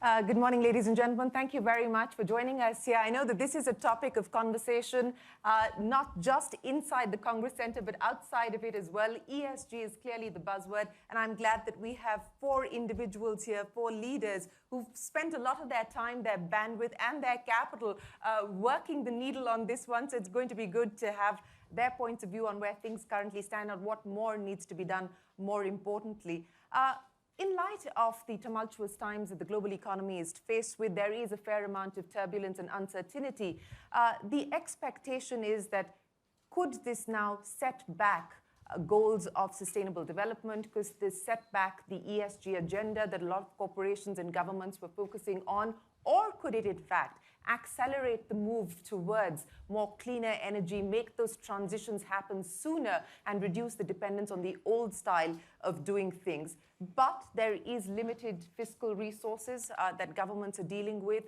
Good morning, ladies and gentlemen. Thank you very much for joining us here. I know that this is a topic of conversation, not just inside the Congress Center, but outside of it as well. ESG is clearly the buzzword, and I'm glad that we have four individuals here, four leaders who've spent a lot of their time, their bandwidth, and their capital working the needle on this one. So it's going to be good to have their points of view on where things currently stand and what more needs to be done, more importantly. In light of the tumultuous times that the global economy is faced with, there is a fair amount of turbulence and uncertainty. The expectation is that could this now set back goals of sustainable development? Because this set back the ESG agenda that a lot of corporations and governments were focusing on? Or could it, in fact, accelerate the move towards more cleaner energy, make those transitions happen sooner, and reduce the dependence on the old style of doing things? But there is limited fiscal resources that governments are dealing with.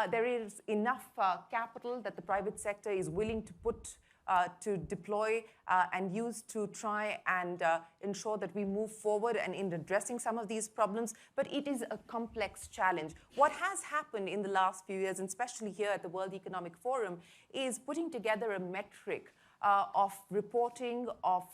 There is enough capital that the private sector is willing to put to deploy and use to try and ensure that we move forward and in addressing some of these problems. But it is a complex challenge. What has happened in the last few years, and especially here at the World Economic Forum, is putting together a metric of reporting, of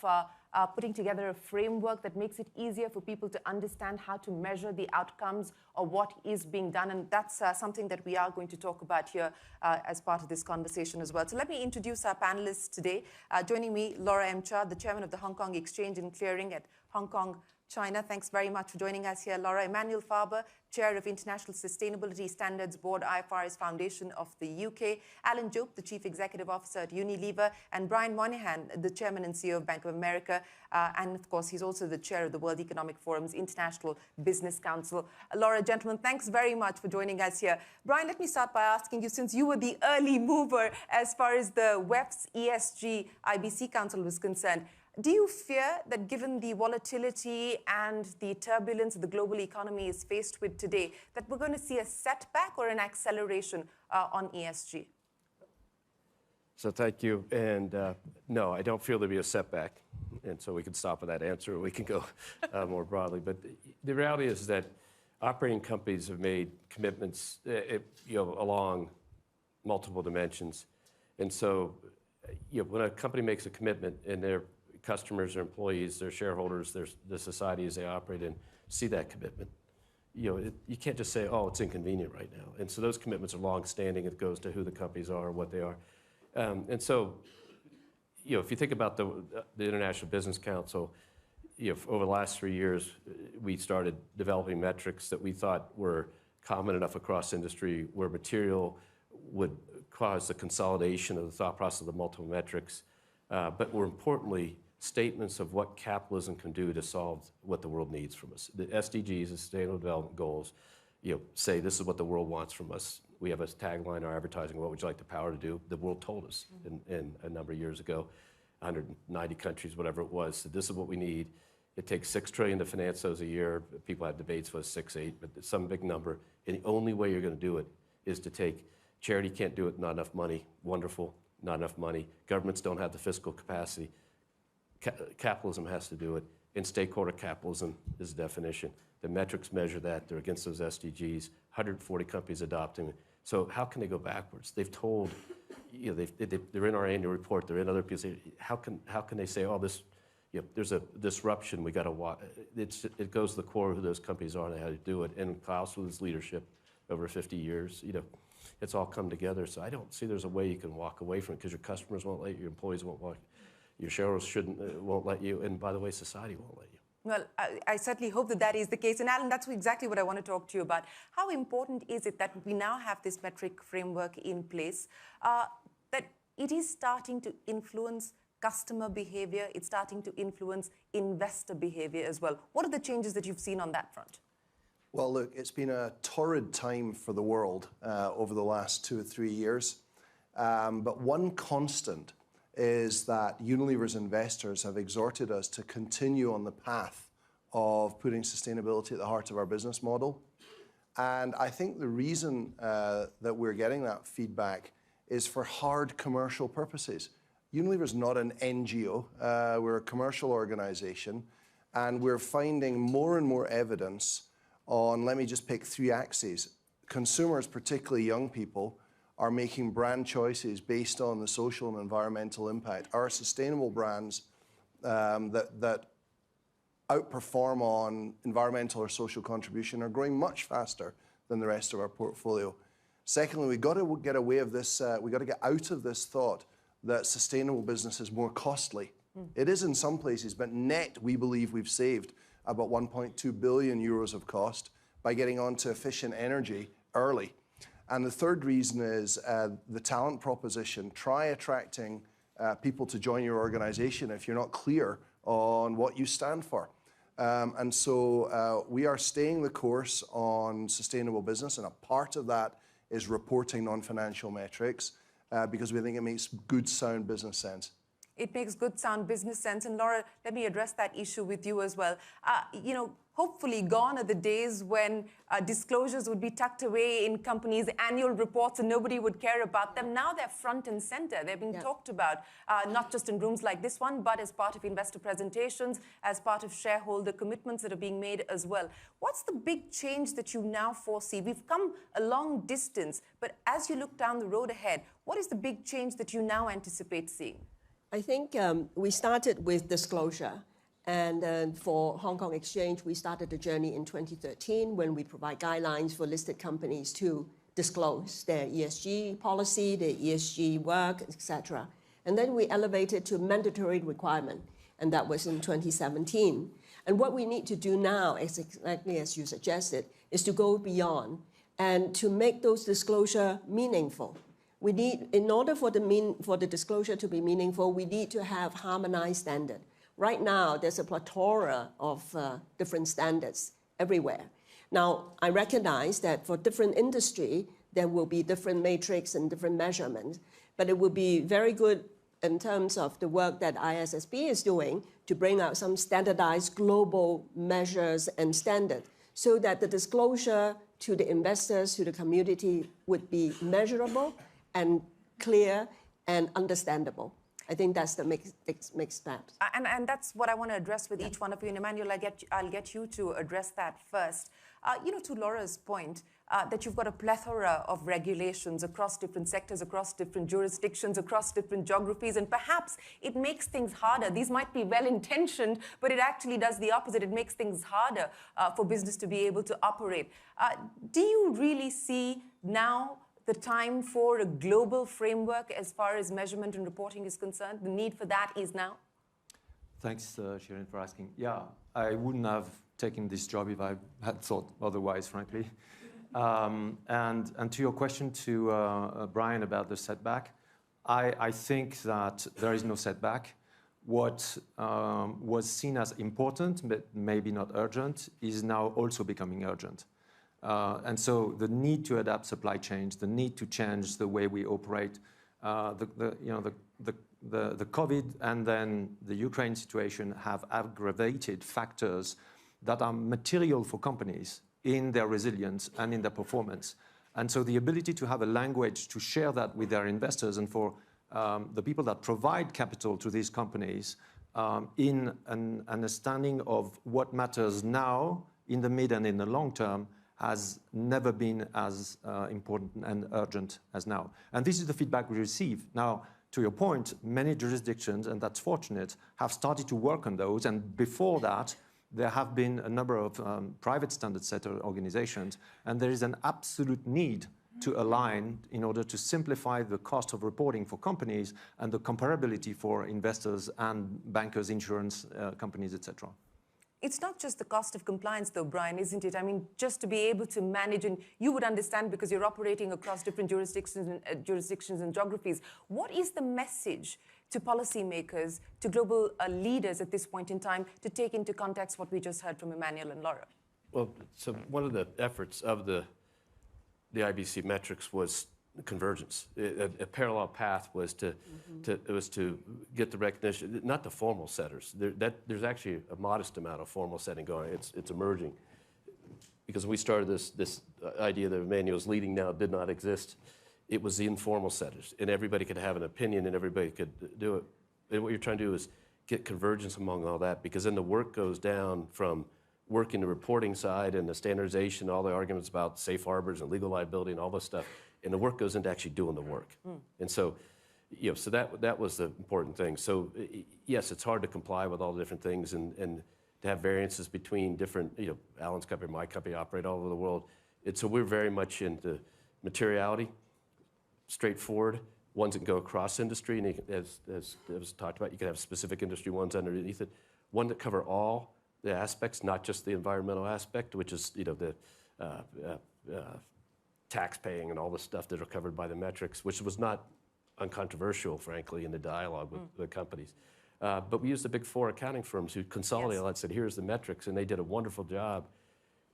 putting together a framework that makes it easier for people to understand how to measure the outcomes of what is being done. And that's something that we are going to talk about here as part of this conversation as well. So let me introduce our panelists today. Joining me, Laura M. Cha, the chairman of the Hong Kong Exchange and Clearing at Hong Kong, China. Thanks very much for joining us here, Laura. Emmanuel Faber, Chair of International Sustainability Standards Board, IFRS Foundation of the UK. Alan Jope, the Chief Executive Officer at Unilever. And Brian Moynihan, the Chairman and CEO of Bank of America. And of course, he's also the Chair of the World Economic Forum's International Business Council. Laura, gentlemen, thanks very much for joining us here. Brian, let me start by asking you, since you were the early mover as far as the WEF's ESG IBC Council was concerned, do you fear that given the volatility and the turbulence the global economy is faced with today, that we're going to see a setback or an acceleration on ESG? So thank you. And no, I don't feel there'll be a setback. And so we can stop with that answer, or we can go more broadly. But the reality is that operating companies have made commitments along multiple dimensions. And so when a company makes a commitment and their customers, their employees, their shareholders, the societies they operate in see that commitment. You can't just say, oh, it's inconvenient right now. And so those commitments are long-standing. It goes to who the companies are, what they are. And so, if you think about the International Business Council, over the last 3 years, we started developing metrics that we thought were common enough across industry where material would cause the consolidation of the thought process of the multiple metrics, but more importantly, statements of what capitalism can do to solve what the world needs from us. The SDGs, the Sustainable Development Goals, say this is what the world wants from us. We have a tagline, our advertising, what would you like the power to do? The world told us in a number of years ago, 190 countries, whatever it was, said this is what we need. It takes $6 trillion to finance those a year. People have debates was 6, 8, but some big number. And the only way you're going to do it is to take, charity can't do it, not enough money. Wonderful, not enough money. Governments don't have the fiscal capacity. Capitalism has to do it, and stakeholder capitalism is the definition. The metrics measure that. They're against those SDGs. 140 companies adopting it. So how can they go backwards? They've told, they're in our annual report. They're in other people's. How can they say, oh, this, there's a disruption. We got to watch. It goes to the core of who those companies are and how to do it. And Klaus with his leadership over 50 years, it's all come together. So I don't see there's a way you can walk away from it because your customers won't let you, your employees won't walk. Your shareholders won't let you, and by the way, society won't let you. Well, I certainly hope that is the case. And Alan, that's exactly what I want to talk to you about. How important is it that we now have this metric framework in place, that it is starting to influence customer behavior, it's starting to influence investor behavior as well? What are the changes that you've seen on that front? Well, look, it's been a torrid time for the world over the last 2 or 3 years. But one constant is that Unilever's investors have exhorted us to continue on the path of putting sustainability at the heart of our business model. And I think the reason that we're getting that feedback is for hard commercial purposes. Unilever's not an NGO. We're a commercial organization, and we're finding more and more evidence on, let me just pick 3 axes. consumers, particularly young people, are making brand choices based on the social and environmental impact. Our sustainable brands that outperform on environmental or social contribution are growing much faster than the rest of our portfolio. Secondly, we've got to get away of this, we've got to get out of this thought that sustainable business is more costly. It is in some places, but net, we believe we've saved about 1.2 billion euros of cost by getting onto efficient energy early. And the third reason is the talent proposition. Try attracting people to join your organization if you're not clear on what you stand for. And so we are staying the course on sustainable business, and a part of that is reporting non-financial metrics because we think it makes good, sound business sense. It makes good, sound business sense. And Laura, let me address that issue with you as well. Hopefully gone are the days when disclosures would be tucked away in companies' annual reports and nobody would care about them. Now they're front and center. They're being talked about, not just in rooms like this one, but as part of investor presentations, as part of shareholder commitments that are being made as well. What's the big change that you now foresee? We've come a long distance, but as you look down the road ahead, what is the big change that you now anticipate seeing? I think we started with disclosure. And for Hong Kong Exchange, we started the journey in 2013 when we provide guidelines for listed companies to disclose their ESG policy, their ESG work, etc. And then we elevated to mandatory requirement, and that was in 2017. And what we need to do now, exactly as you suggested, is to go beyond and to make those disclosures meaningful. We need, in order for the disclosure to be meaningful, we need to have harmonized standard. Right now, there's a plethora of different standards everywhere. Now, I recognize that for different industry, there will be different matrix and different measurements, but it will be very good in terms of the work that ISSB is doing to bring out some standardized global measures and standards so that the disclosure to the investors, to the community would be measurable and clear and understandable. I think that's the next step. And that's what I want to address with each one of you. And Emmanuel, I'll get you to address that first. To Laura's point, that you've got a plethora of regulations across different sectors, across different jurisdictions, across different geographies, and perhaps it makes things harder. These might be well-intentioned, but it actually does the opposite. It makes things harder for business to be able to operate. Do you really see now the time for a global framework as far as measurement and reporting is concerned? The need for that is now? Thanks, Shirin, for asking. Yeah, I wouldn't have taken this job if I had thought otherwise, frankly. And to your question to Brian about the setback, I think that there is no setback. What was seen as important, but maybe not urgent, is now also becoming urgent. And so the need to adapt supply chains, the need to change the way we operate, the COVID and then the Ukraine situation have aggravated factors that are material for companies in their resilience and in their performance. And so the ability to have a language to share that with their investors and for the people that provide capital to these companies in an understanding of what matters now in the mid and in the long term has never been as important and urgent as now. And this is the feedback we receive. Now, to your point, many jurisdictions, and that's fortunate, have started to work on those. And before that, there have been a number of private standard setter organizations. And there is an absolute need to align in order to simplify the cost of reporting for companies and the comparability for investors and bankers, insurance companies, etc. It's not just the cost of compliance, though, Brian, isn't it? I mean, just to be able to manage, and you would understand because you're operating across different jurisdictions and geographies. What is the message to policymakers, to global leaders at this point in time, to take into context what we just heard from Emmanuel and Laura? Well, so one of the efforts of the IBC metrics was convergence. A parallel path was to get the recognition, not the formal setters. There's actually a modest amount of formal setting going. It's emerging because we started this idea that Emmanuel's leading now did not exist. It was the informal setters, and everybody could have an opinion, and everybody could do it. And what you're trying to do is get convergence among all that, because then the work goes down from working the reporting side and the standardization, all the arguments about safe harbors and legal liability and all this stuff. And the work goes into actually doing the work. And so, so that was the important thing. So yes, it's hard to comply with all the different things and to have variances between different, Alan's company, my company operate all over the world. And so we're very much into materiality, straightforward, ones that can go across industry. And you can, as was talked about, you can have specific industry ones underneath it. One that cover all the aspects, not just the environmental aspect, which is, the tax paying and all the stuff that are covered by the metrics, which was not uncontroversial, frankly, in the dialogue with the companies. But we used the big four accounting firms who consolidated all that, said, here's the metrics, and they did a wonderful job.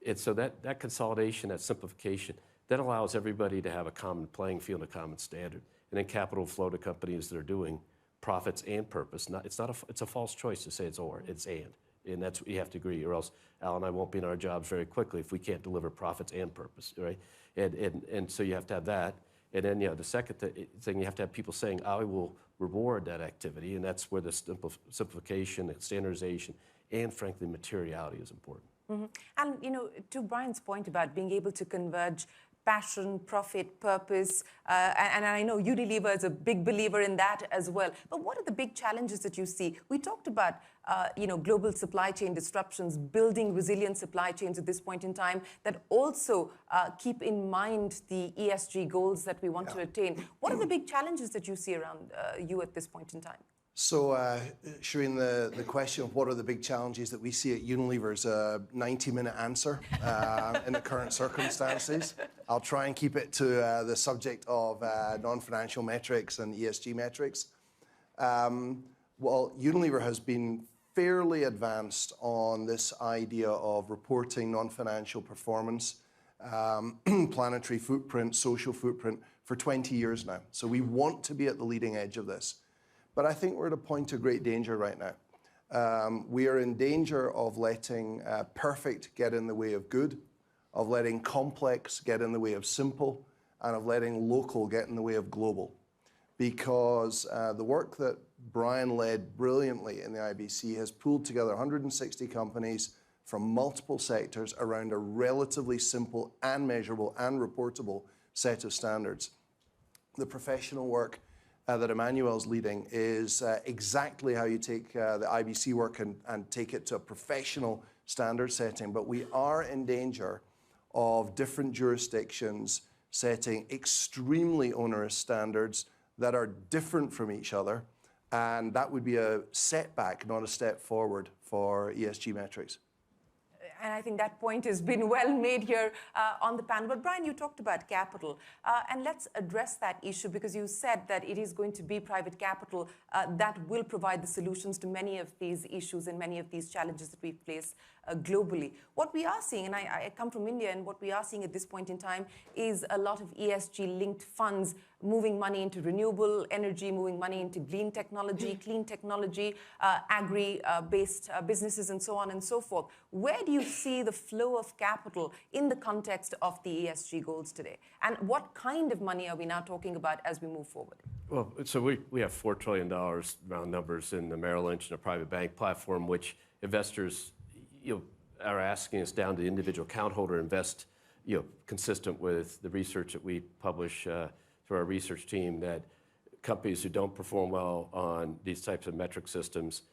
And so that consolidation, that simplification, that allows everybody to have a common playing field, a common standard. And then capital flow to companies that are doing profits and purpose. It's a false choice to say it's or, it's and. And that's what you have to agree, or else Al and I won't be in our jobs very quickly if we can't deliver profits and purpose, right? And so you have to have that. And then, the second thing, you have to have people saying, I will reward that activity, and that's where the simplification and standardization and, frankly, materiality is important. And, to Brian's point about being able to converge passion, profit, purpose, and I know Unilever is a big believer in that as well. But what are the big challenges that you see? We talked about, global supply chain disruptions, building resilient supply chains at this point in time that also keep in mind the ESG goals that we want to attain. What are the big challenges that you see around you at this point in time? So, Shireen, the question of what are the big challenges that we see at Unilever is a 90-minute answer in the current circumstances. I'll try and keep it to the subject of non-financial metrics and ESG metrics. Well, Unilever has been fairly advanced on this idea of reporting non-financial performance, planetary footprint, social footprint for 20 years now. So we want to be at the leading edge of this. But I think we're at a point of great danger right now. We are in danger of letting perfect get in the way of good, of letting complex get in the way of simple, and of letting local get in the way of global. Because the work that Brian led brilliantly in the IBC has pulled together 160 companies from multiple sectors around a relatively simple and measurable and reportable set of standards. The professional work that Emmanuel's leading is exactly how you take the IBC work and take it to a professional standard setting. But we are in danger of different jurisdictions setting extremely onerous standards that are different from each other. And that would be a setback, not a step forward for ESG metrics. And I think that point has been well made here on the panel. But Brian, you talked about capital. And let's address that issue because you said that it is going to be private capital that will provide the solutions to many of these issues and many of these challenges that we face globally. What we are seeing, and I come from India, and what we are seeing at this point in time is a lot of ESG-linked funds moving money into renewable energy, moving money into green technology, clean technology, agri-based businesses, and so on and so forth. Where do you see the flow of capital in the context of the ESG goals today? And what kind of money are we now talking about as we move forward? Well, so we have $4 trillion, round numbers, in the Merrill Lynch and a private bank platform, which investors are asking us down to the individual account holder invest, consistent with the research that we publish through our research team, that companies who don't perform well on these types of metric systems,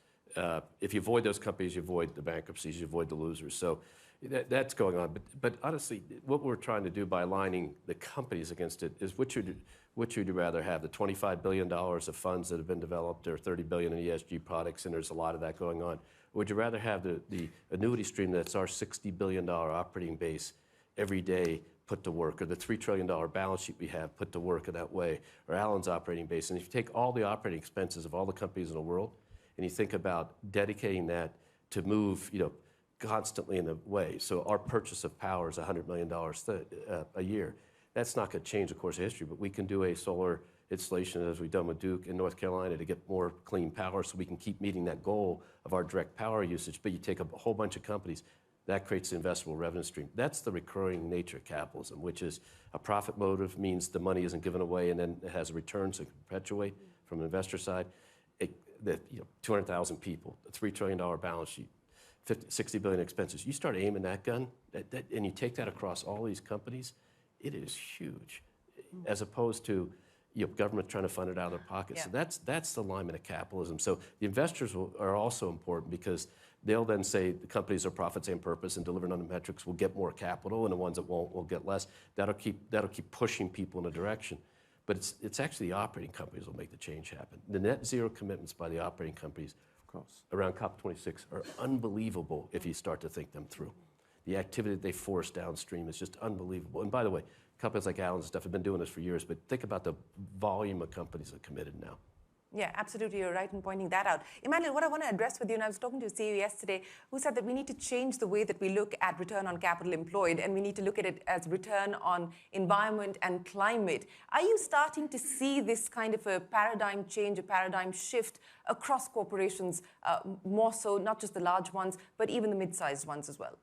if you avoid those companies, you avoid the bankruptcies, you avoid the losers. So that's going on. But honestly, what we're trying to do by aligning the companies against it is which would you rather have, the $25 billion of funds that have been developed, or $30 billion in ESG products, and there's a lot of that going on? Or would you rather have the annuity stream that's our $60 billion operating base every day put to work, or the $3 trillion balance sheet we have put to work in that way, or Alan's operating base? And if you take all the operating expenses of all the companies in the world, and you think about dedicating that to move, constantly in the way. So our purchase of power is $100 million a year. That's not going to change the course of history, but we can do a solar installation, as we've done with Duke in North Carolina, to get more clean power so we can keep meeting that goal of our direct power usage. But you take a whole bunch of companies, that creates the investable revenue stream. That's the recurring nature of capitalism, which is a profit motive means the money isn't given away and then it has a return, so it can perpetuate from an investor side. 200,000 people, a $3 trillion balance sheet, 60 billion expenses. You start aiming that gun, and you take that across all these companies, it is huge, as opposed to government trying to fund it out of their pockets. Yeah. So that's the alignment of capitalism. So the investors are also important because they'll then say the companies are profit, same purpose, and delivering on the metrics will get more capital, and the ones that won't will get less. That'll keep pushing people in a direction. But it's actually the operating companies will make the change happen. The net zero commitments by the operating companies around COP26 are unbelievable if you start to think them through. The activity that they force downstream is just unbelievable. And by the way, companies like Allen and stuff have been doing this for years, but think about the volume of companies that are committed now. Yeah, absolutely. You're right in pointing that out. Emmanuel, what I want to address with you, and I was talking to a CEO yesterday who said that we need to change the way that we look at return on capital employed, and we need to look at it as return on environment and climate. Are you starting to see this kind of a paradigm change, a paradigm shift across corporations, more so, not just the large ones, but even the mid-sized ones as well?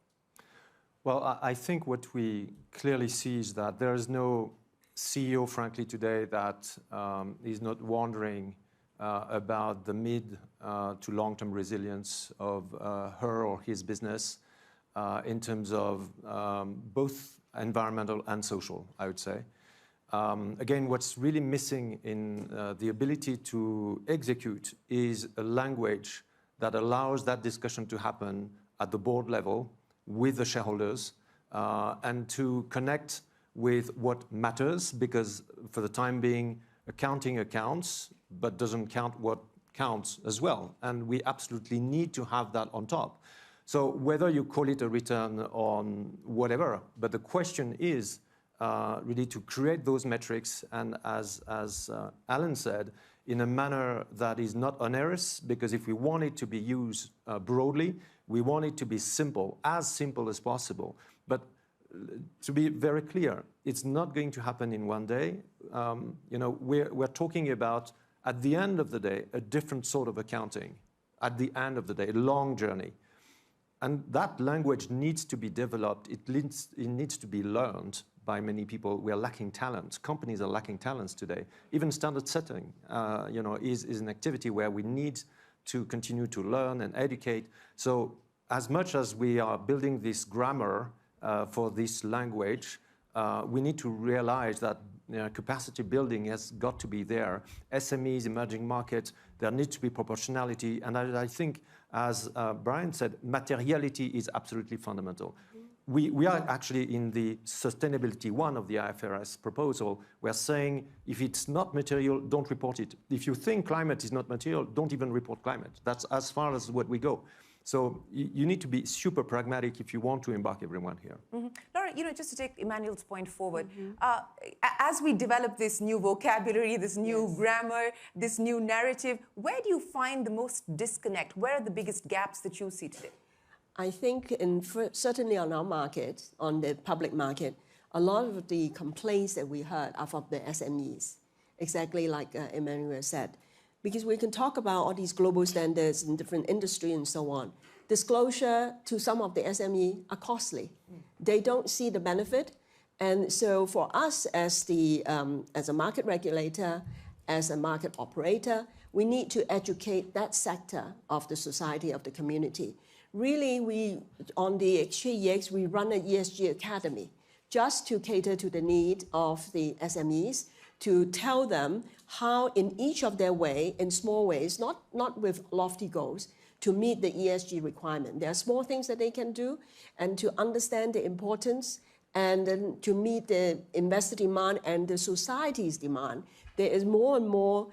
Well, I think what we clearly see is that there is no CEO, frankly, today that is not wondering about the mid to long-term resilience of her or his business in terms of both environmental and social, I would say. Again, what's really missing in the ability to execute is a language that allows that discussion to happen at the board level with the shareholders and to connect with what matters, because for the time being, accounting accounts, but doesn't count what counts as well. And we absolutely need to have that on top. So whether you call it a return on whatever, but the question is really to create those metrics, and as Alan said, in a manner that is not onerous, because if we want it to be used broadly, we want it to be simple, as simple as possible. But to be very clear, it's not going to happen in one day. We're talking about, at the end of the day, a different sort of accounting. At the end of the day, a long journey. And that language needs to be developed. It needs to be learned by many people. We are lacking talent. Companies are lacking talents today. Even standard setting, is an activity where we need to continue to learn and educate. So as much as we are building this grammar for this language, we need to realize that capacity building has got to be there. SMEs, emerging markets, there needs to be proportionality. And I think, as Brian said, materiality is absolutely fundamental. We are actually in the sustainability one of the IFRS proposal. We're saying if it's not material, don't report it. If you think climate is not material, don't even report climate. That's as far as what we go. So you need to be super pragmatic if you want to embark everyone here. Laura, just to take Emmanuel's point forward, as we develop this new vocabulary, this new grammar, this new narrative, where do you find the most disconnect? Where are the biggest gaps that you see today? I think certainly on our market, on the public market, a lot of the complaints that we heard are from the SMEs, exactly like Emmanuel said. Because we can talk about all these global standards in different industries and so on. Disclosure to some of the SME are costly. They don't see the benefit. And so for us as a market regulator, as a market operator, we need to educate that sector of the society, of the community. Really, on the HKEX, we run an ESG academy just to cater to the need of the SMEs, to tell them how in each of their way, in small ways, not with lofty goals, to meet the ESG requirement. There are small things that they can do, and to understand the importance, and then to meet the investor demand and the society's demand. There is more and more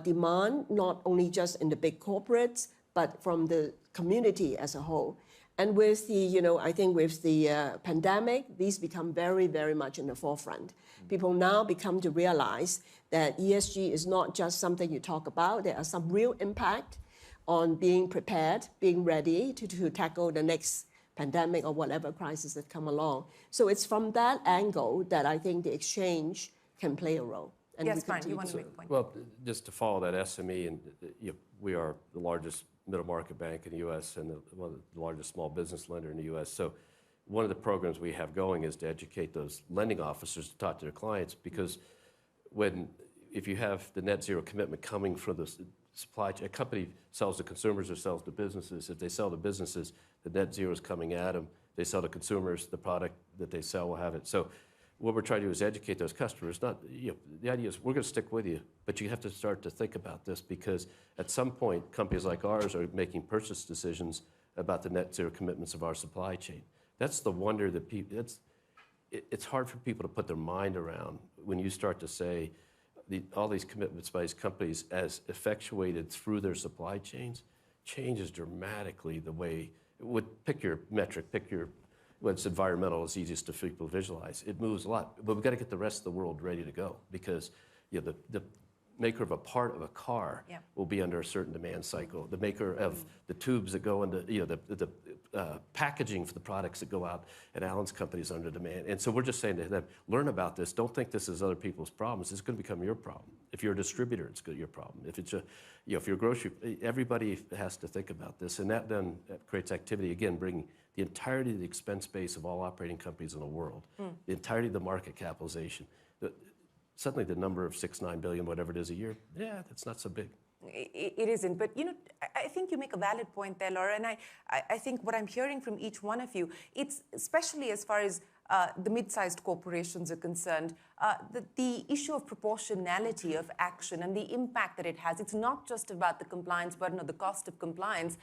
demand, not only just in the big corporates, but from the community as a whole. And with I think with the pandemic, these become very, very much in the forefront. People now become to realize that ESG is not just something you talk about. There are some real impact on being prepared, being ready to tackle the next pandemic or whatever crisis that come along. So it's from that angle that I think the exchange can play a role. And yes, Brian, you want to make a point? Well, just to follow that SME, and we are the largest middle market bank in the U.S. and one of the largest small business lender in the U.S. So one of the programs we have going is to educate those lending officers to talk to their clients, because if you have the net zero commitment coming from the supply chain. A company sells to consumers or sells to businesses. If they sell to businesses, the net zero is coming at them. They sell to consumers, the product that they sell will have it. So what we're trying to do is educate those customers. Not, the idea is we're going to stick with you, but you have to start to think about this, because at some point, companies like ours are making purchase decisions about the net zero commitments of our supply chain. That's the wonder that people, it's hard for people to put their mind around when you start to say all these commitments by these companies as effectuated through their supply chains changes dramatically the way, pick your metric, what's environmental is easiest to people visualize. It moves a lot, but we've got to get the rest of the world ready to go, because the maker of a part of a car will be under a certain demand cycle. The maker of the tubes that go into, the packaging for the products that go out at Alan's company is under demand. And so we're just saying to them, learn about this. Don't think this is other people's problems. It's going to become your problem. If you're a distributor, it's your problem. If it's if you're a grocery, everybody has to think about this. And that then creates activity, again, bringing the entirety of the expense base of all operating companies in the world, the entirety of the market capitalization. Suddenly the number of 6-9 billion, whatever it is a year, that's not so big. It isn't, but I think you make a valid point there, Laura, and I think what I'm hearing from each one of you, it's especially as far as the mid-sized corporations are concerned, the issue of proportionality of action and the impact that it has. It's not just about the compliance burden or the cost of compliance,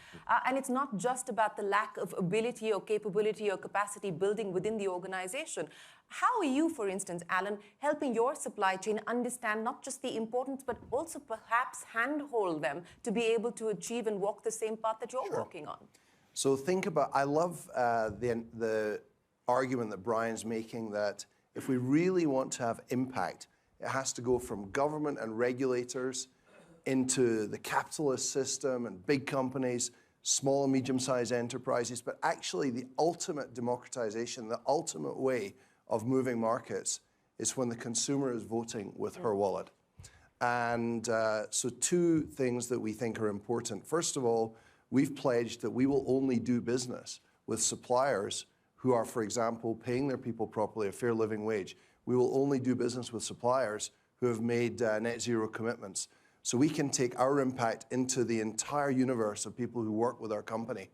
and it's not just about the lack of ability or capability or capacity building within the organization. How are you, for instance, Alan, helping your supply chain understand not just the importance, but also perhaps handhold them to be able to achieve and walk the same path that you're walking on? So think about, I love the argument that Brian's making, that if we really want to have impact, it has to go from government and regulators into the capitalist system and big companies, small and medium-sized enterprises, but actually the ultimate democratization, the ultimate way of moving markets is when the consumer is voting with her wallet. And so two things that we think are important. First of all, we've pledged that we will only do business with suppliers who are, for example, paying their people properly, a fair living wage. We will only do business with suppliers who have made net zero commitments. So we can take our impact into the entire universe of people who work with our company.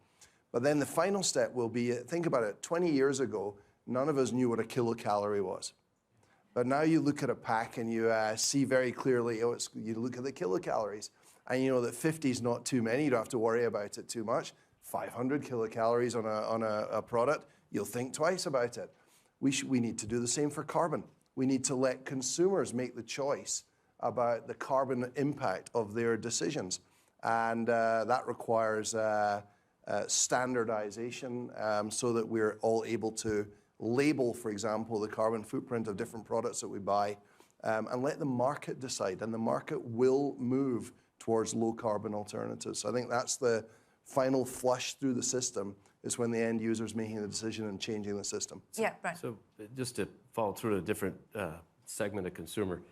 But then the final step will be, think about it, 20 years ago, none of us knew what a kilocalorie was. But now you look at a pack and you see very clearly, you look at the kilocalories, and you know that 50 is not too many, you don't have to worry about it too much. 500 kilocalories on a product, you'll think twice about it. We need to do the same for carbon. We need to let consumers make the choice about the carbon impact of their decisions. And that requires standardization so that we're all able to label, for example, the carbon footprint of different products that we buy, and let the market decide. And the market will move towards low carbon alternatives. So I think that's the final flush through the system, is when the end user is making the decision and changing the system. Right. So just to follow through a different segment of consumer,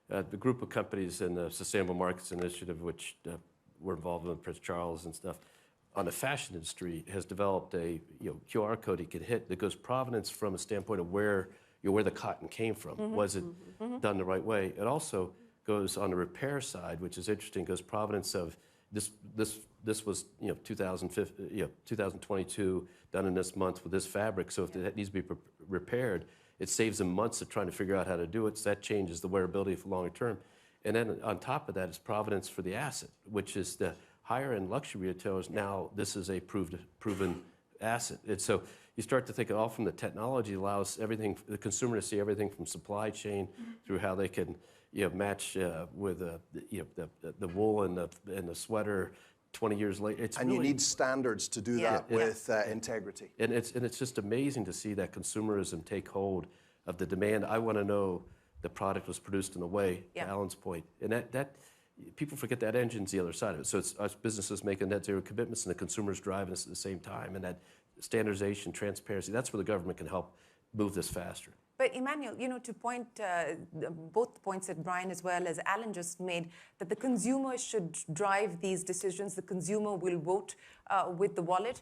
the group of companies in the Sustainable Markets Initiative, which we're involved in, Prince Charles and stuff, on the fashion industry has developed a QR code you can hit that goes provenance from a standpoint of where the cotton came from. Was it done the right way? It also goes on the repair side, which is interesting, goes provenance of this was 2022 done in this month with this fabric. So if it needs to be repaired, it saves them months of trying to figure out how to do it. So that changes the wearability for longer term. And then on top of that is provenance for the asset, which is the higher end luxury retailers. Now this is a proven asset. And so you start to think all from the technology allows everything, the consumer to see everything from supply chain through how they can match with the wool and the sweater 20 years later. And you need standards to do that with integrity. And it's just amazing to see that consumerism take hold of the demand. I want to know the product was produced in a way, to Alan's point. And that people forget that engine's the other side of it. So it's us businesses making net zero commitments and the consumers driving us at the same time. And that standardization, transparency, that's where the government can help move this faster. But Emmanuel, to point both the points that Brian as well as Alan just made, that the consumer should drive these decisions, the consumer will vote with the wallet.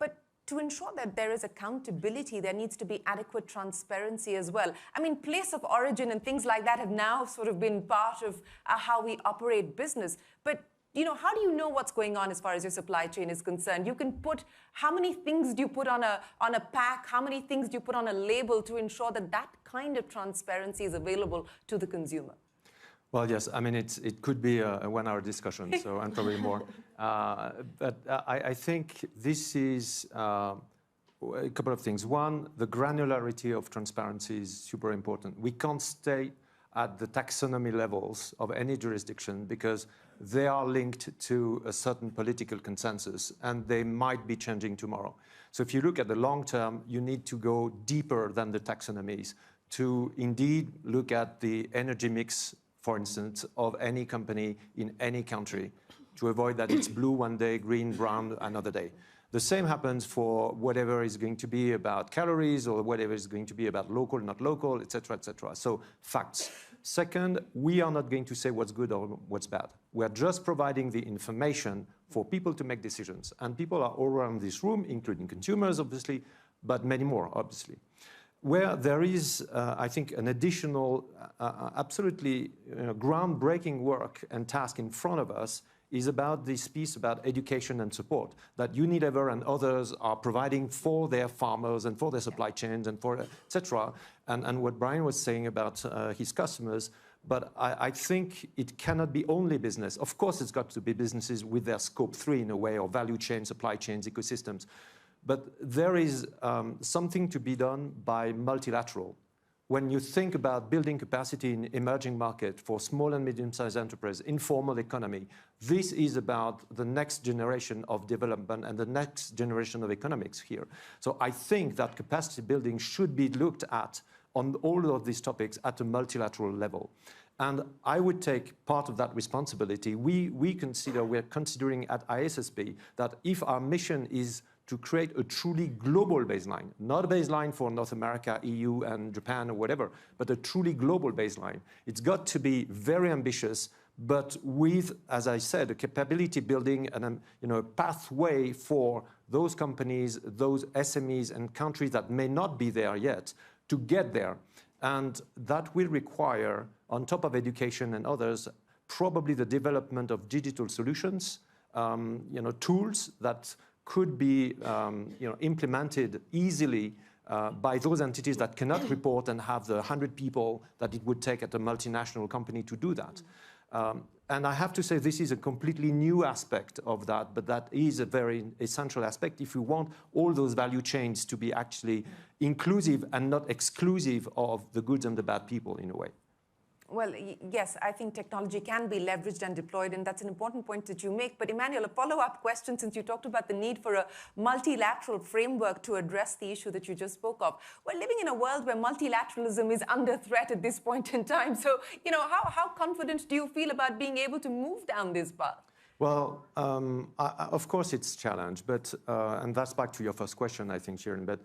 But to ensure that there is accountability, there needs to be adequate transparency as well. I mean, place of origin and things like that have now sort of been part of how we operate business. But how do you know what's going on as far as your supply chain is concerned? You can put, how many things do you put on a pack? How many things do you put on a label to ensure that that kind of transparency is available to the consumer? Well, yes. I mean, it could be a 1-hour discussion, so and probably more. But I think this is a couple of things. One, the granularity of transparency is super important. We can't stay at the taxonomy levels of any jurisdiction because they are linked to a certain political consensus and they might be changing tomorrow. So if you look at the long term, you need to go deeper than the taxonomies to indeed look at the energy mix, for instance, of any company in any country to avoid that it's blue one day, green, brown another day. The same happens for whatever is going to be about calories or whatever is going to be about local, not local, et cetera, et cetera. So facts. Second, we are not going to say what's good or what's bad. We are just providing the information for people to make decisions. And people are all around this room, including consumers, obviously, but many more, obviously. Where there is, I think, an additional, absolutely groundbreaking work and task in front of us is about this piece about education and support that Unilever and others are providing for their farmers and for their supply chains and for et cetera. And what Brian was saying about his customers, but I think it cannot be only business. Of course, it's got to be businesses with their scope 3 in a way, or value chain, supply chains, ecosystems. But there is something to be done by multilateral. When you think about building capacity in emerging markets for small and medium-sized enterprises, informal economy, this is about the next generation of development and the next generation of economics here. So I think that capacity building should be looked at on all of these topics at a multilateral level. And I would take part of that responsibility. We're considering at ISSB that if our mission is to create a truly global baseline, not a baseline for North America, EU, and Japan, or whatever, but a truly global baseline. It's got to be very ambitious, but with, as I said, a capability building and a pathway for those companies, those SMEs, and countries that may not be there yet to get there. And that will require, on top of education and others, probably the development of digital solutions, tools that could be implemented easily by those entities that cannot report and have the 100 people that it would take at a multinational company to do that. And I have to say this is a completely new aspect of that, but that is a very essential aspect if you want all those value chains to be actually inclusive and not exclusive of the goods and the bad people in a way. Well, yes, I think technology can be leveraged and deployed, and that's an important point that you make. But Emmanuel, a follow-up question, since you talked about the need for a multilateral framework to address the issue that you just spoke of. We're living in a world where multilateralism is under threat at this point in time. So, how confident do you feel about being able to move down this path? Well, of course it's a challenge, but and that's back to your first question, I think, Sharon. But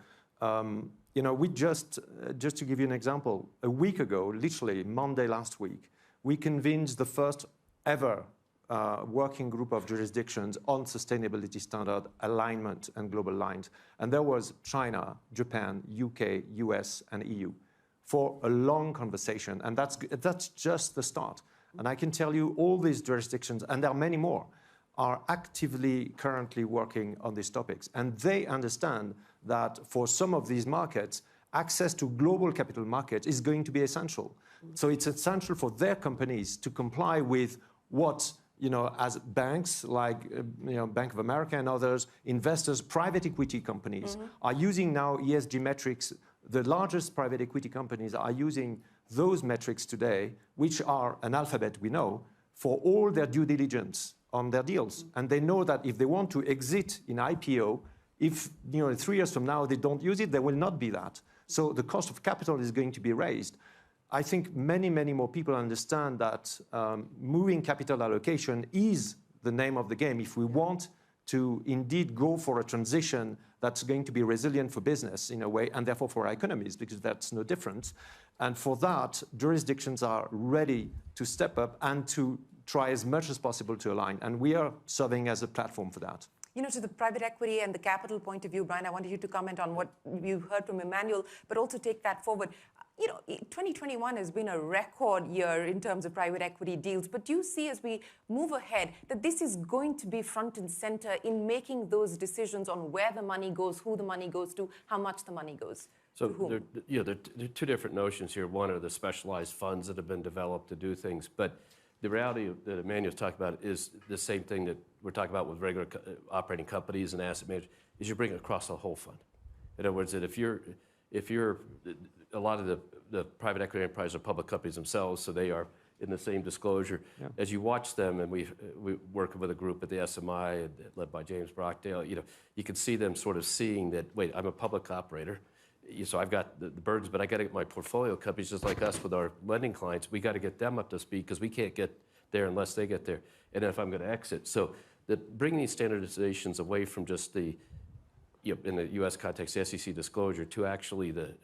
we just to give you an example, a week ago, literally Monday last week, we convened the first ever working group of jurisdictions on sustainability standard alignment and global lines. And there was China, Japan, UK, US, and EU for a long conversation. And that's just the start. And I can tell you all these jurisdictions, and there are many more, are actively currently working on these topics. And they understand that for some of these markets, access to global capital markets is going to be essential. So it's essential for their companies to comply with what, as banks like Bank of America and others, investors, private equity companies are using now ESG metrics. The largest private equity companies are using those metrics today, which are an alphabet, we know, for all their due diligence on their deals. And they know that if they want to exit in IPO, if 3 years from now they don't use it, there will not be that. So the cost of capital is going to be raised. I think many, many more people understand that moving capital allocation is the name of the game if we want to indeed go for a transition that's going to be resilient for business in a way, and therefore for our economies, because that's no different. And for that, jurisdictions are ready to step up and to try as much as possible to align. And we are serving as a platform for that. To the private equity and the capital point of view, Brian, I wanted you to comment on what you heard from Emmanuel, but also take that forward. 2021 has been a record year in terms of private equity deals, but do you see as we move ahead that this is going to be front and center in making those decisions on where the money goes, who the money goes to, how much the money goes? So there are two different notions here. One are the specialized funds that have been developed to do things, but the reality that Emmanuel's talking about is the same thing that we're talking about with regular operating companies and asset managers, is you bring it across the whole fund. In other words, that if you're a lot of the private equity enterprises are public companies themselves, so they are in the same disclosure. Yeah. As you watch them, and we work with a group at the SMI led by James Brockdale, you can see them sort of seeing that, wait, I'm a public operator, so I've got the burdens, but I got to get my portfolio companies, just like us with our lending clients, we got to get them up to speed because we can't get there unless they get there. And then if I'm going to exit. So bringing these standardizations away from just in the U.S. context, the SEC disclosure, to actually the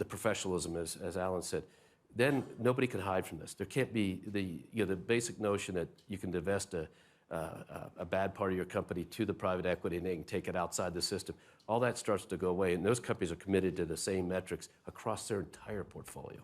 professionalism, as Alan said, then nobody can hide from this. There can't be the basic notion that you can divest a bad part of your company to the private equity and they can take it outside the system. All that starts to go away, and those companies are committed to the same metrics across their entire portfolio.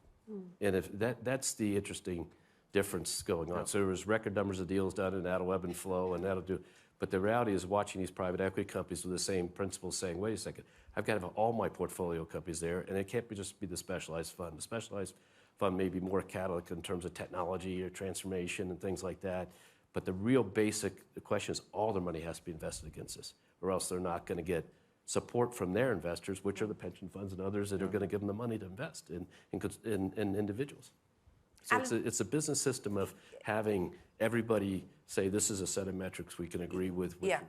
And if that's the interesting difference going on. So there was record numbers of deals done, and that'll ebb and flow, and that'll do. But the reality is watching these private equity companies with the same principles saying, wait a second, I've got to have all my portfolio companies there, and it can't just be the specialized fund. The specialized fund may be more Catholic in terms of technology or transformation and things like that. But the real basic question is all their money has to be invested against this, or else they're not going to get support from their investors, which are the pension funds and others that are going to give them the money to invest in individuals. So it's a business system of having everybody say this is a set of metrics we can agree with. That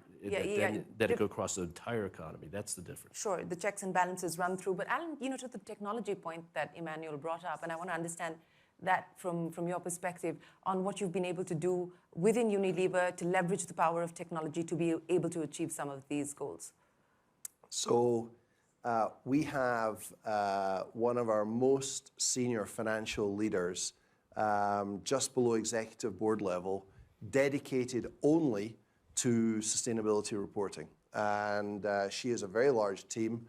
it go across the entire economy. That's the difference. Sure, the checks and balances run through. But Alan, to the technology point that Emmanuel brought up, and I want to understand that from your perspective on what you've been able to do within Unilever to leverage the power of technology to be able to achieve some of these goals. So we have one of our most senior financial leaders just below executive board level, dedicated only to sustainability reporting. And she has a very large team,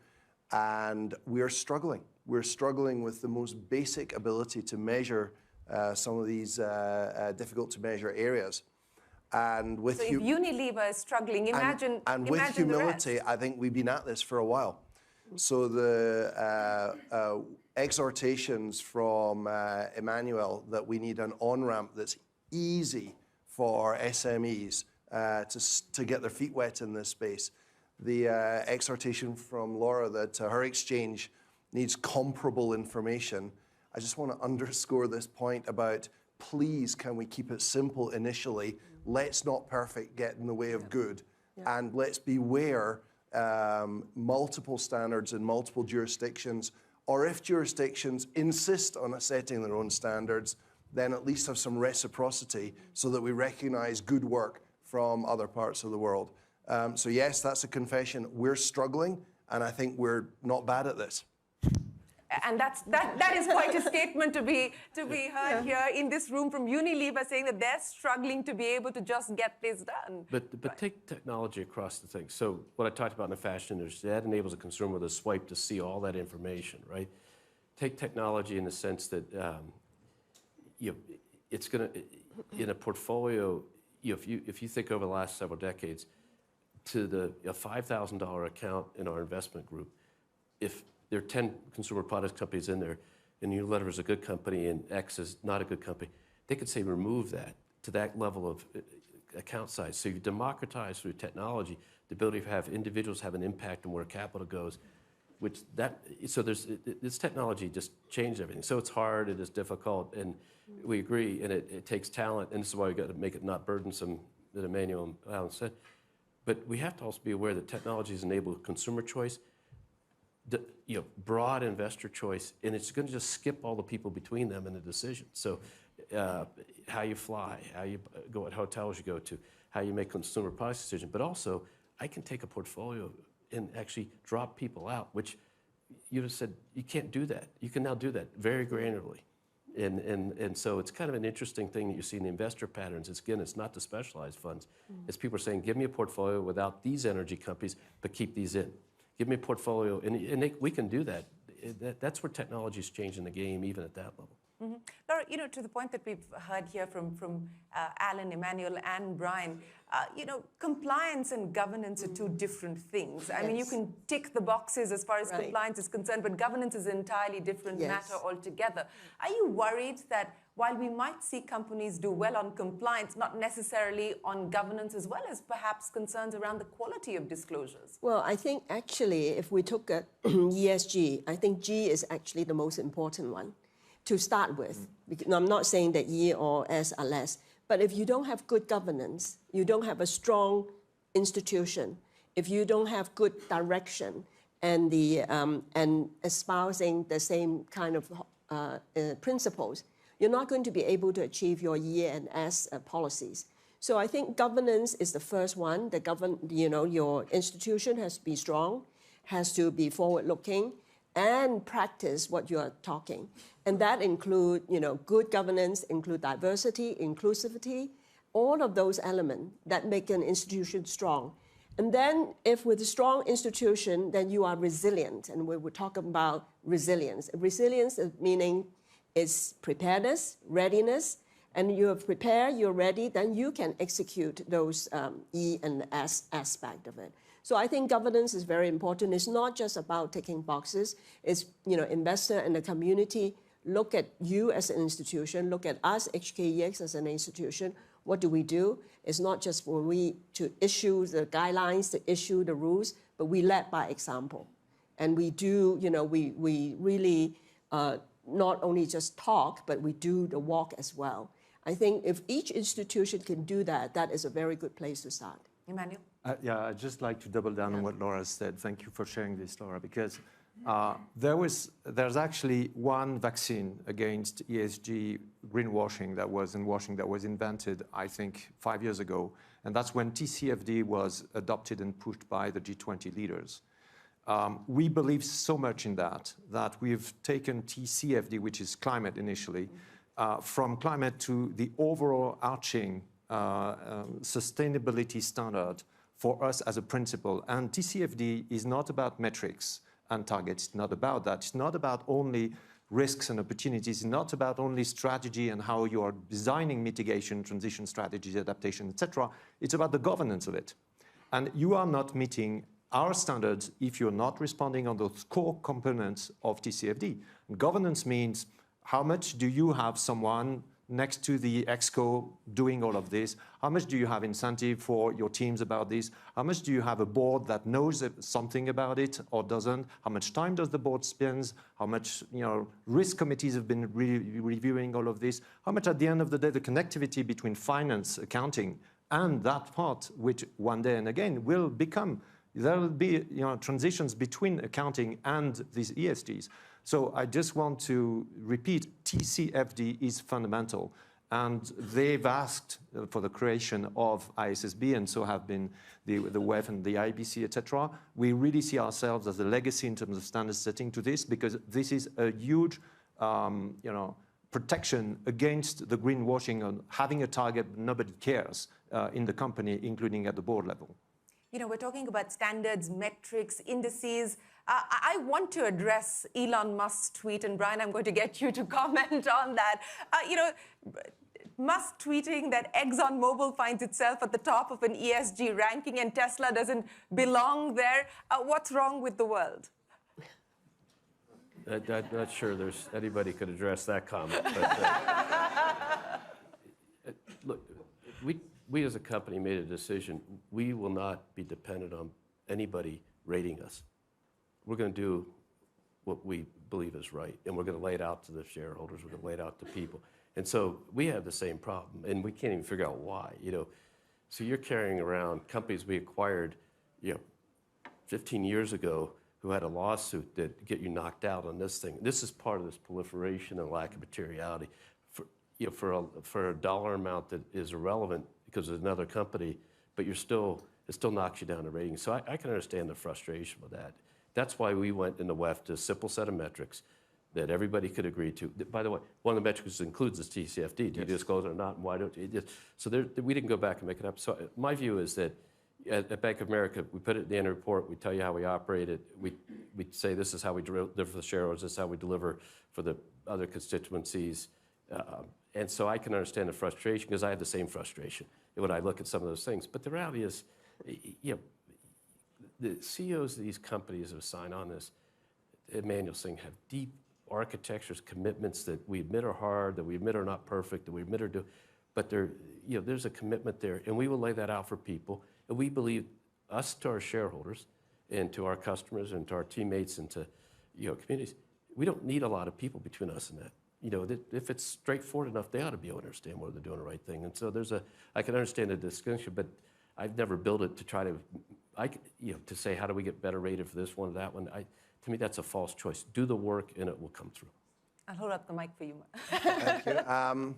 and we're struggling. We're struggling with the most basic ability to measure some of these difficult to measure areas. And with if Unilever is struggling, imagine with humility, I think we've been at this for a while. So the exhortations from Emmanuel that we need an on-ramp that's easy for SMEs to get their feet wet in this space. The exhortation from Laura that her exchange needs comparable information. I just want to underscore this point about, please, can we keep it simple initially? Let's not perfect get in the way of good. And let's beware multiple standards in multiple jurisdictions, or if jurisdictions insist on setting their own standards, then at least have some reciprocity so that we recognize good work from other parts of the world. So yes, that's a confession. We're struggling, and I think we're not bad at this. And that is quite a statement to be heard here in this room from Unilever, saying that they're struggling to be able to just get this done. But take technology across the thing. So what I talked about in the fashion industry, that enables a consumer with a swipe to see all that information, right? Take technology in the sense that it's going to, in a portfolio, if you think over the last several decades, to a $5,000 account in our investment group, if there are 10 consumer products companies in there, and Unilever is a good company and X is not a good company, they could say remove that to that level of account size. So you democratize through technology the ability to have individuals have an impact on where capital goes, this technology just changed everything. So it's hard, it is difficult, and we agree, and it takes talent, and this is why we got to make it not burdensome, that Emmanuel and Alan said. But we have to also be aware that technology has enabled consumer choice, broad investor choice, and it's going to just skip all the people between them in the decision. So how you fly, how you go, what hotels you go to, how you make consumer products decision. But also, I can take a portfolio and actually drop people out, which you just said you can't do that. You can now do that very granularly. And so it's kind of an interesting thing that you see in the investor patterns. It's not the specialized funds. It's people saying, give me a portfolio without these energy companies, but keep these in. Give me a portfolio, and we can do that. That's where technology is changing the game, even at that level. Mm-hmm. Laura, to the point that we've heard here from Alan, Emmanuel, and Brian, compliance and governance are two different things. I mean, you can tick the boxes as far as compliance is concerned, but governance is an entirely different matter altogether. Are you worried that while we might see companies do well on compliance, not necessarily on governance, as well as perhaps concerns around the quality of disclosures? Well, I think actually, if we look at ESG, I think G is actually the most important one to start with. I'm not saying that E or S are less, but if you don't have good governance, you don't have a strong institution, if you don't have good direction and and espousing the same kind of principles, you're not going to be able to achieve your E and S policies. So I think governance is the first one. Your institution has to be strong, has to be forward-looking, and practice what you are talking. And that include, good governance, include diversity, inclusivity, all of those elements that make an institution strong. And then if with a strong institution, then you are resilient. And we will talk about resilience. Resilience meaning it's preparedness, readiness, and you're prepared, you're ready, then you can execute those E and S aspect of it. So I think governance is very important. It's not just about ticking boxes. It's, investor and the community look at you as an institution, look at us, HKEX, as an institution. What do we do? It's not just for we to issue the guidelines, to issue the rules, but we lead by example. And we do, we really not only just talk, but we do the walk as well. I think if each institution can do that, that is a very good place to start. Emmanuel? I'd just like to double down on what Laura said. Thank you for sharing this, Laura, because there's actually one vaccine against ESG greenwashing that was invented, I think, 5 years ago, and that's when TCFD was adopted and pushed by the G20 leaders. We believe so much in that we've taken TCFD, which is climate initially, from climate to the overall arching sustainability standard for us as a principle. And TCFD is not about metrics and targets. It's not about that. It's not about only risks and opportunities. It's not about only strategy and how you are designing mitigation, transition strategies, adaptation, etc. It's about the governance of it. And you are not meeting our standards if you're not responding on those core components of TCFD. And governance means how much do you have someone next to the exco doing all of this? How much do you have incentive for your teams about this? How much do you have a board that knows something about it or doesn't? How much time does the board spend? How much risk committees have been reviewing all of this? How much at the end of the day the connectivity between finance, accounting, and that part, which one day and again will become, there will be transitions between accounting and these ESGs. So I just want to repeat, TCFD is fundamental. And they've asked for the creation of ISSB, and so have been the WEF and the IBC, etc. We really see ourselves as a legacy in terms of standard setting to this, because this is a huge protection against the greenwashing and having a target nobody cares in the company, including at the board level. We're talking about standards, metrics, indices. I want to address Elon Musk's tweet, and Brian, I'm going to get you to comment on that. Musk tweeting that ExxonMobil finds itself at the top of an ESG ranking and Tesla doesn't belong there. What's wrong with the world? I'm not sure there's anybody could address that comment. But, look, we as a company made a decision. We will not be dependent on anybody rating us. We're going to do what we believe is right, and we're going to lay it out to the shareholders. We're going to lay it out to people. And so we have the same problem, and we can't even figure out why. So you're carrying around companies we acquired 15 years ago who had a lawsuit that get you knocked out on this thing. This is part of this proliferation and lack of materiality. For a dollar amount that is irrelevant because of another company, but it still knocks you down the rating. So I can understand the frustration with that. That's why we went in the WEF to a simple set of metrics that everybody could agree to. By the way, one of the metrics includes this TCFD. Do you disclose it or not? And why don't you? So we didn't go back and make it up. So my view is that at Bank of America, we put it in the annual report. We tell you how we operate it. We say this is how we deliver for the shareholders. This is how we deliver for the other constituencies. And so I can understand the frustration because I had the same frustration when I look at some of those things. But the reality is, the CEOs of these companies who sign on this manual thing have deep architectures, commitments that we admit are hard, that we admit are not perfect, that we admit are but there's a commitment there, and we will lay that out for people. And we believe us to our shareholders and to our customers and to our teammates and to communities, we don't need a lot of people between us and that. If it's straightforward enough, they ought to be able to understand whether they're doing the right thing. And so I can understand the distinction, but I've never built it to try to, to say, how do we get better rated for this one or that one? To me, that's a false choice. Do the work and it will come through. I'll hold up the mic for you. Thank you.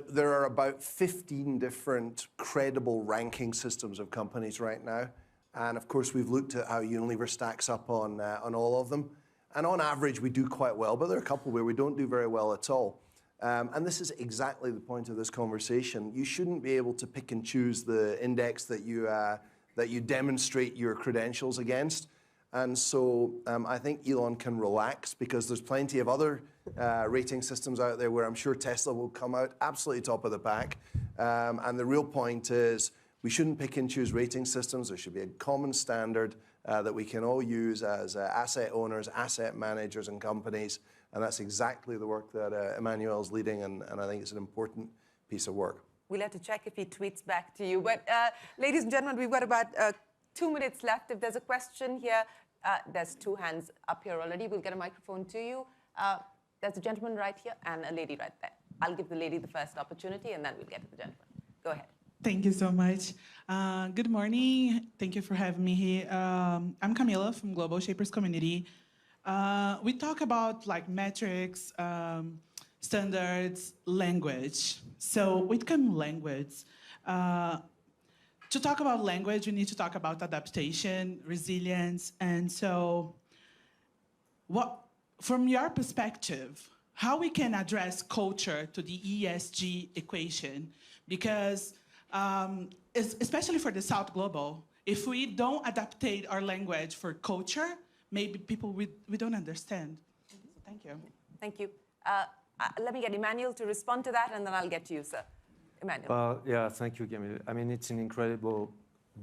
There are about 15 different credible ranking systems of companies right now. And of course, we've looked at how Unilever stacks up on all of them. And on average, we do quite well, but there are a couple where we don't do very well at all. And this is exactly the point of this conversation. You shouldn't be able to pick and choose the index that you demonstrate your credentials against. And so I think Elon can relax because there's plenty of other rating systems out there where I'm sure Tesla will come out absolutely top of the pack. And the real point is we shouldn't pick and choose rating systems. There should be a common standard that we can all use as asset owners, asset managers, and companies. And that's exactly the work that Emmanuel's leading, and I think it's an important piece of work. We'll have to check if he tweets back to you. But ladies and gentlemen, we've got about 2 minutes left. If there's a question here, there's 2 hands up here already. We'll get a microphone to you. There's a gentleman right here and a lady right there. I'll give the lady the first opportunity, and then we'll get to the gentleman. Go ahead. Thank you so much. Good morning. Thank you for having me here. I'm Camila from Global Shapers Community. We talk about metrics, standards, language. So with language, to talk about language, we need to talk about adaptation, resilience, and so from your perspective, how we can address culture to the ESG equation? Because especially for the South Global, if we don't adaptate our language for culture, maybe people we don't understand. So thank you. Thank you. Let me get Emmanuel to respond to that, and then I'll get to you, sir. Emmanuel. Yeah, thank you, Gabriel. I mean, it's an incredible,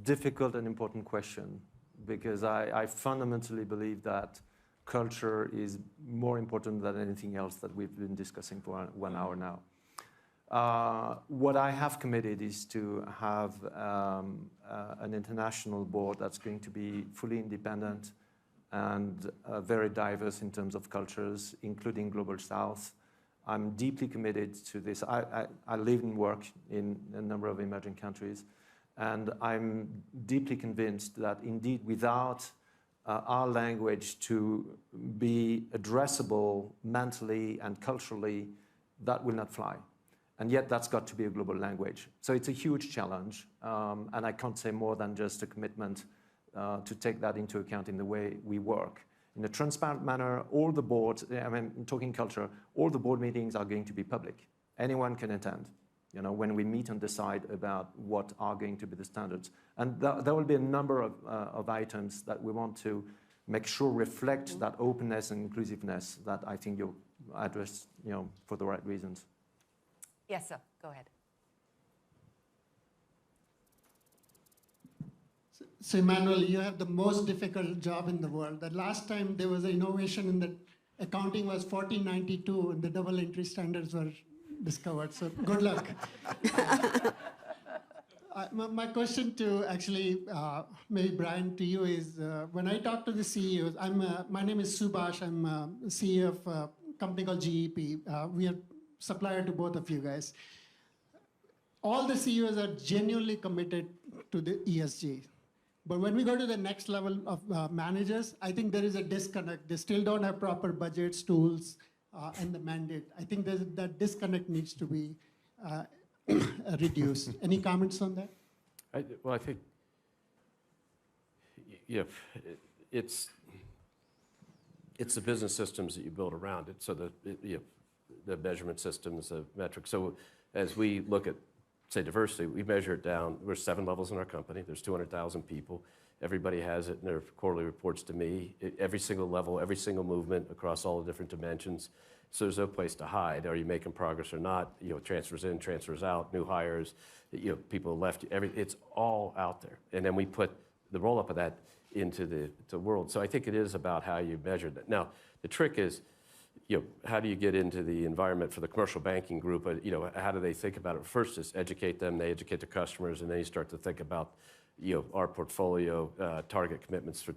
difficult and important question because I fundamentally believe that culture is more important than anything else that we've been discussing for 1 hour now. What I have committed is to have an international board that's going to be fully independent and very diverse in terms of cultures, including Global South. I'm deeply committed to this. I live and work in a number of emerging countries, and I'm deeply convinced that indeed without our language to be addressable mentally and culturally, that will not fly. And yet that's got to be a global language. So it's a huge challenge, and I can't say more than just a commitment to take that into account in the way we work. In a transparent manner, all the boards, talking culture, all the board meetings are going to be public. Anyone can attend, when we meet and decide about what are going to be the standards. And there will be a number of items that we want to make sure reflect that openness and inclusiveness that I think you'll address, for the right reasons. Yes, sir. Go ahead. So Emmanuel, you have the most difficult job in the world. The last time there was an innovation in the accounting was 1492, and the double entry standards were discovered. So good luck. My question to actually, maybe Brian, to you is, when I talk to the CEOs, my name is Subhash. I'm CEO of a company called GEP. We are supplier to both of you guys. All the CEOs are genuinely committed to the ESG. But when we go to the next level of managers, I think there is a disconnect. They still don't have proper budgets, tools, and the mandate. I think that disconnect needs to be reduced. Any comments on that? I think it's the business systems that you build around it. So the measurement systems, the metrics. So as we look at say diversity, we measure it down. We're 7 levels in our company. There's 200,000 people. Everybody has it in their quarterly reports to me. Every single level, every single movement across all the different dimensions. So there's no place to hide. Are you making progress or not? Transfers in, transfers out, new hires, people left. It's all out there. And then we put the roll-up of that into the world. So I think it is about how you measure that. Now, the trick is, how do you get into the environment for the commercial banking group? How do they think about it? First is educate them, they educate the customers, and then you start to think about, our portfolio target commitments for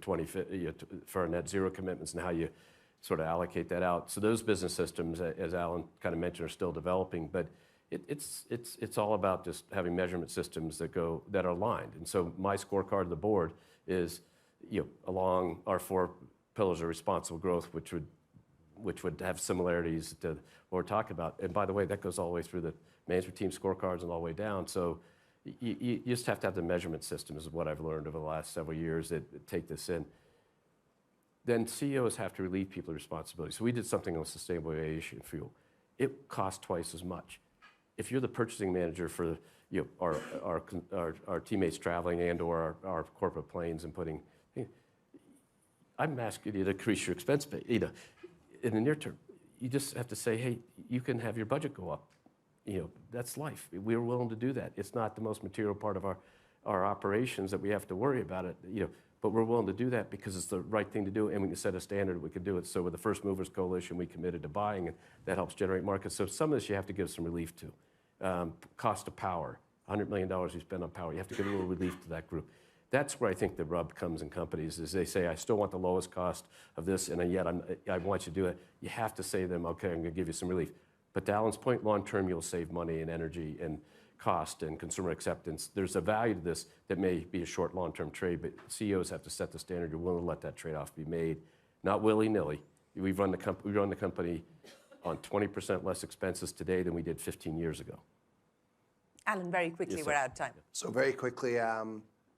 for our net zero commitments and how you sort of allocate that out. So those business systems, as Alan kind of mentioned, are still developing, but it's all about just having measurement systems that are aligned. And so my scorecard of the board is, along our 4 pillars of responsible growth, which would have similarities to what we're talking about. And by the way, that goes all the way through the management team scorecards and all the way down. So you just have to have the measurement systems, is what I've learned over the last several years that take this in. Then CEOs have to relieve people of responsibility. So we did something on sustainable aviation fuel. It costs twice as much. If you're the purchasing manager for our teammates traveling and/or our corporate planes and putting, I'm asking you to increase your expense pay. In the near term, you just have to say, hey, you can have your budget go up. That's life. We're willing to do that. It's not the most material part of our operations that we have to worry about it. But we're willing to do that because it's the right thing to do, and we can set a standard, we can do it. So with the First Movers Coalition, we committed to buying, and that helps generate markets. So some of this you have to give some relief to. Cost of power, $100 million you spend on power, you have to give a little relief to that group. That's where I think the rub comes in companies, is they say, I still want the lowest cost of this, and yet I want you to do it. You have to say to them, okay, I'm going to give you some relief. But to Alan's point, long term, you'll save money and energy and cost and consumer acceptance. There's a value to this that may be a short, long-term trade, but CEOs have to set the standard. You're willing to let that trade-off be made, not willy-nilly. We run the company on 20% less expenses today than we did 15 years ago. Alan, very quickly, Yes, we're out of time. So very quickly,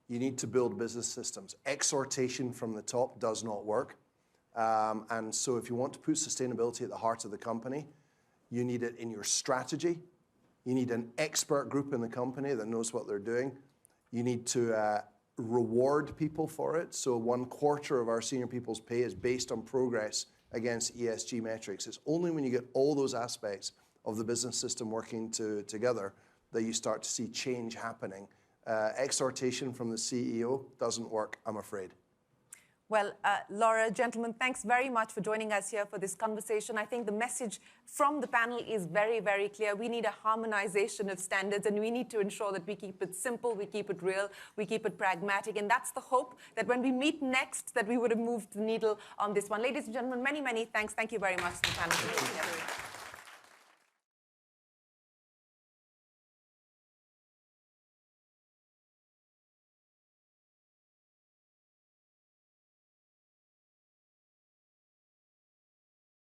you need to build business systems. Exhortation from the top does not work. And so if you want to put sustainability at the heart of the company, you need it in your strategy. You need an expert group in the company that knows what they're doing. You need to reward people for it. So 1/4 of our senior people's pay is based on progress against ESG metrics. It's only when you get all those aspects of the business system working together that you start to see change happening. Exhortation from the CEO doesn't work, I'm afraid. Well, Laura, gentlemen, thanks very much for joining us here for this conversation. I think the message from the panel is very, very clear. We need a harmonization of standards, and we need to ensure that we keep it simple, we keep it real, we keep it pragmatic. And that's the hope, that when we meet next, that we would have moved the needle on this one. Ladies and gentlemen, many, many thanks. Thank you very much to the panel for being here.